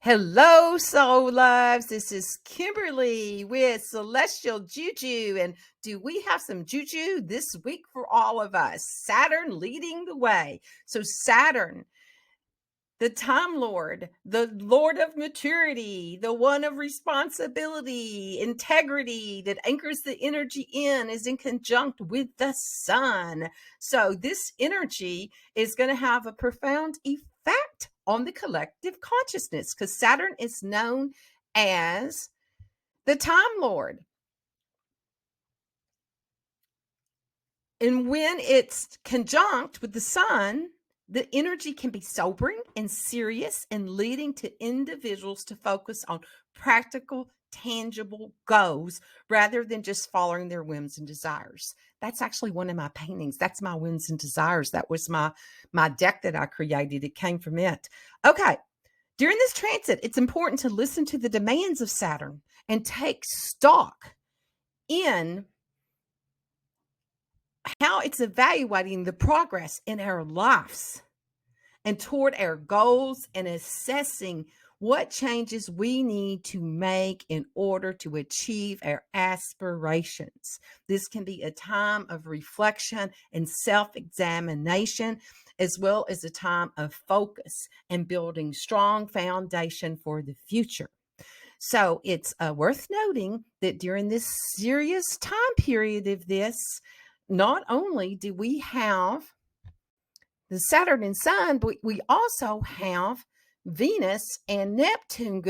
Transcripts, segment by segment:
Hello, soul loves. This is Kimberly with Celestial Juju. And do we have some juju this week for all of us? Saturn leading the way. So, Saturn, the time lord, the lord of maturity, the one of responsibility, integrity that anchors the energy is in conjunct with the sun. So this energy is going to have a profound effect on the collective consciousness because Saturn is known as the time lord. And when it's conjunct with the sun, the energy can be sobering and serious and leading to individuals to focus on practical, tangible goals rather than just following their whims and desires. That's actually one of my paintings. That's my whims and desires. That was my deck that I created. It came from it. Okay. During this transit, it's important to listen to the demands of Saturn and take stock in how it's evaluating the progress in our lives and toward our goals and assessing what changes we need to make in order to achieve our aspirations. This can be a time of reflection and self-examination, as well as a time of focus and building strong foundation for the future. So it's worth noting that during this serious time period of this, not only do we have the Saturn and Sun, but we also have Venus and Neptune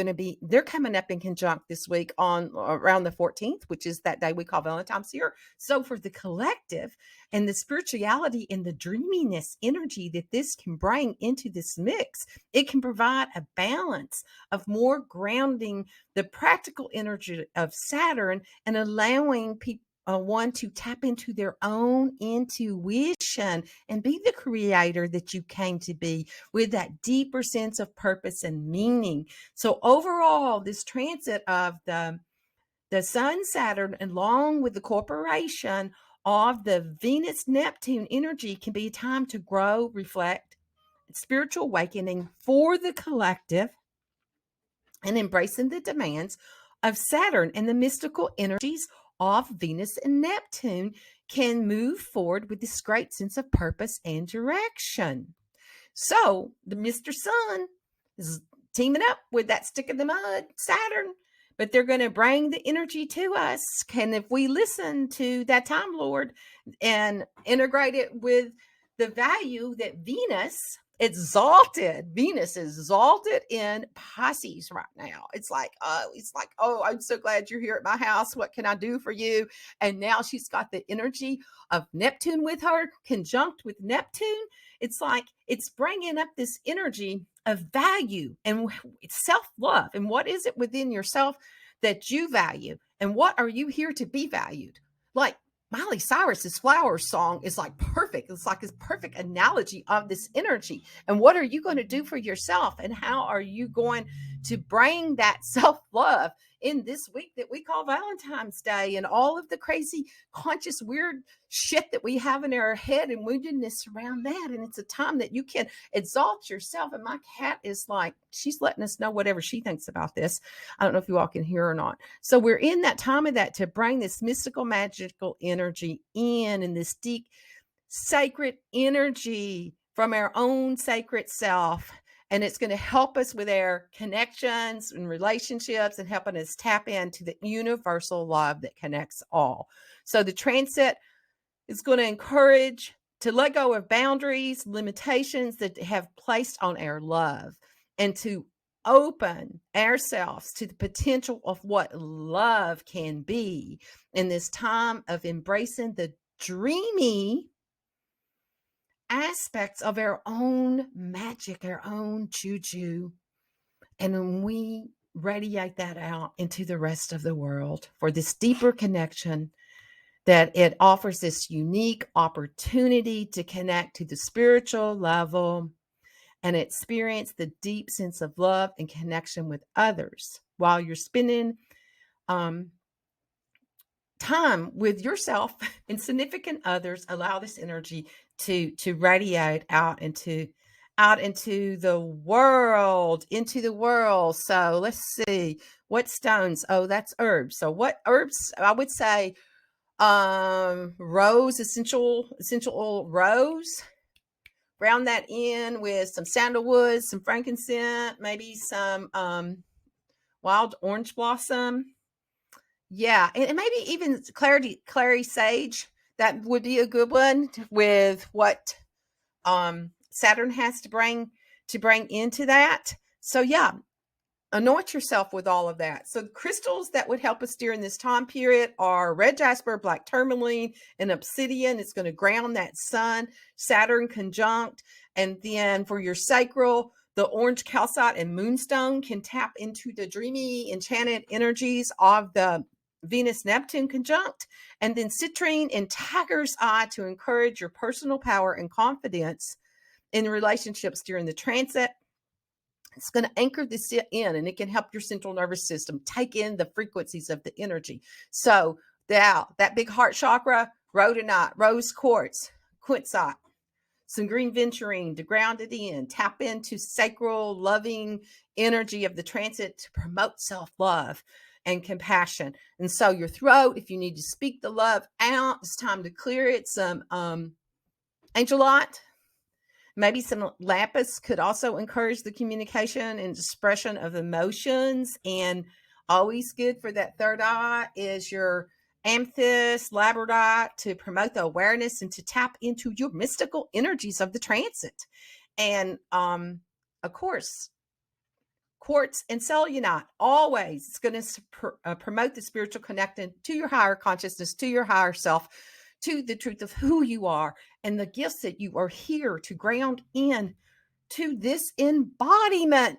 they're coming up in conjunct this week on around the 14th, which is that day we call Valentine's here. So for the collective and the spirituality and the dreaminess energy that this can bring into this mix, it can provide a balance of more grounding the practical energy of Saturn and allowing people one to tap into their own intuition and be the creator that you came to be with that deeper sense of purpose and meaning. So overall, this transit of the Sun Saturn, along with the corporation of the Venus Neptune energy, can be a time to grow, reflect, spiritual awakening for the collective, and embracing the demands of Saturn and the mystical energies of Venus and Neptune can move forward with this great sense of purpose and direction. So the Mr. Sun is teaming up with that stick in the mud, Saturn, but they're going to bring the energy to us. And if we listen to that Time Lord and integrate it with the value that Venus is exalted in Pisces right now. It's like, oh, I'm so glad you're here at my house. What can I do for you? And now she's got the energy of Neptune with her, conjunct with Neptune. It's like it's bringing up this energy of value and self-love. And what is it within yourself that you value? And what are you here to be valued? Like Miley Cyrus's Flower song is like perfect. It's like a perfect analogy of this energy. And what are you going to do for yourself? And how are you going to bring that self-love in this week that we call Valentine's Day and all of the crazy, conscious, weird shit that we have in our head and woundedness around that? And it's a time that you can exalt yourself. And my cat is like, she's letting us know whatever she thinks about this. I don't know if you all can hear or not. So we're in that time of that to bring this mystical, magical energy in this deep, sacred energy from our own sacred self. And it's going to help us with our connections and relationships and helping us tap into the universal love that connects all. So the transit is going to encourage to let go of boundaries, limitations that have placed on our love, and to open ourselves to the potential of what love can be in this time of embracing the dreamy aspects of our own magic, our own juju. And when we radiate that out into the rest of the world for this deeper connection, that it offers this unique opportunity to connect to the spiritual level and experience the deep sense of love and connection with others while you're spending time with yourself and significant others. Allow this energy to radiate out into out into the world, So let's see what stones. Oh, that's herbs. So what herbs? I would say rose, essential oil rose. Round that in with some sandalwood, some frankincense, maybe some wild orange blossom. Yeah, and maybe even clary sage. That would be a good one with what Saturn has to bring into that. So yeah, anoint yourself with all of that. So the crystals that would help us during this time period are red jasper, black tourmaline, and obsidian. It's going to ground that sun, Saturn conjunct. And then for your sacral, the orange calcite and moonstone can tap into the dreamy, enchanted energies of the Venus Neptune conjunct. And then citrine and tiger's eye to encourage your personal power and confidence in relationships during the transit. It's going to anchor this in, and it can help your central nervous system take in the frequencies of the energy. So that big heart chakra, rhodonite, rose quartz, quintzite, some green venturine to ground it in, tap into sacral loving energy of the transit to promote self-love and compassion. And so your throat, if you need to speak the love out, it's time to clear it. Some angelite, maybe some lapis could also encourage the communication and expression of emotions. And always good for that third eye is your amethyst, labradorite to promote the awareness and to tap into your mystical energies of the transit. And of course, quartz and selenite, always it's going to promote the spiritual connection to your higher consciousness, to your higher self, to the truth of who you are and the gifts that you are here to ground in to this embodiment,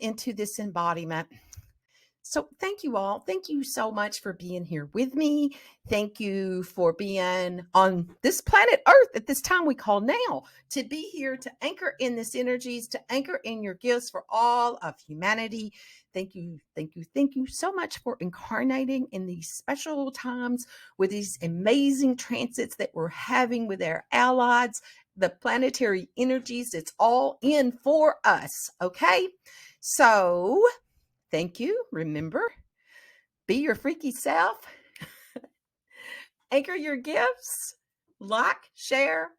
So thank you all. Thank you so much for being here with me. Thank you for being on this planet Earth at this time we call now, to be here to anchor in this energies, to anchor in your gifts for all of humanity. Thank you so much for incarnating in these special times with these amazing transits that we're having with our allies, the planetary energies. It's all in for us. Okay. So thank you. Remember, be your freaky self. Anchor your gifts. Like, share,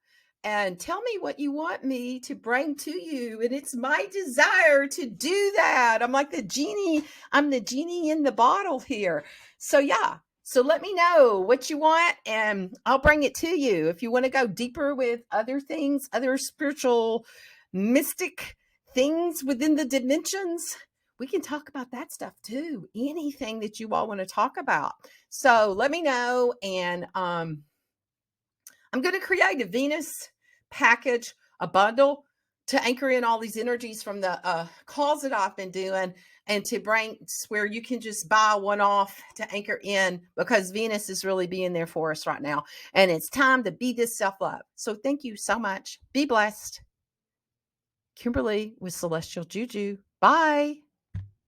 and tell me what you want me to bring to you. And it's my desire to do that. I'm like the genie. I'm the genie in the bottle here. So yeah. So let me know what you want and I'll bring it to you. If you want to go deeper with other things, other spiritual, mystic things within the dimensions, we can talk about that stuff too. Anything that you all want to talk about. So let me know. And I'm going to create a Venus package, a bundle to anchor in all these energies from the calls that I've been doing, and to bring where you can just buy one off to anchor in, because Venus is really being there for us right now. And it's time to be this self-love. So thank you so much. Be blessed. Kimberly with Celestial Juju. Bye.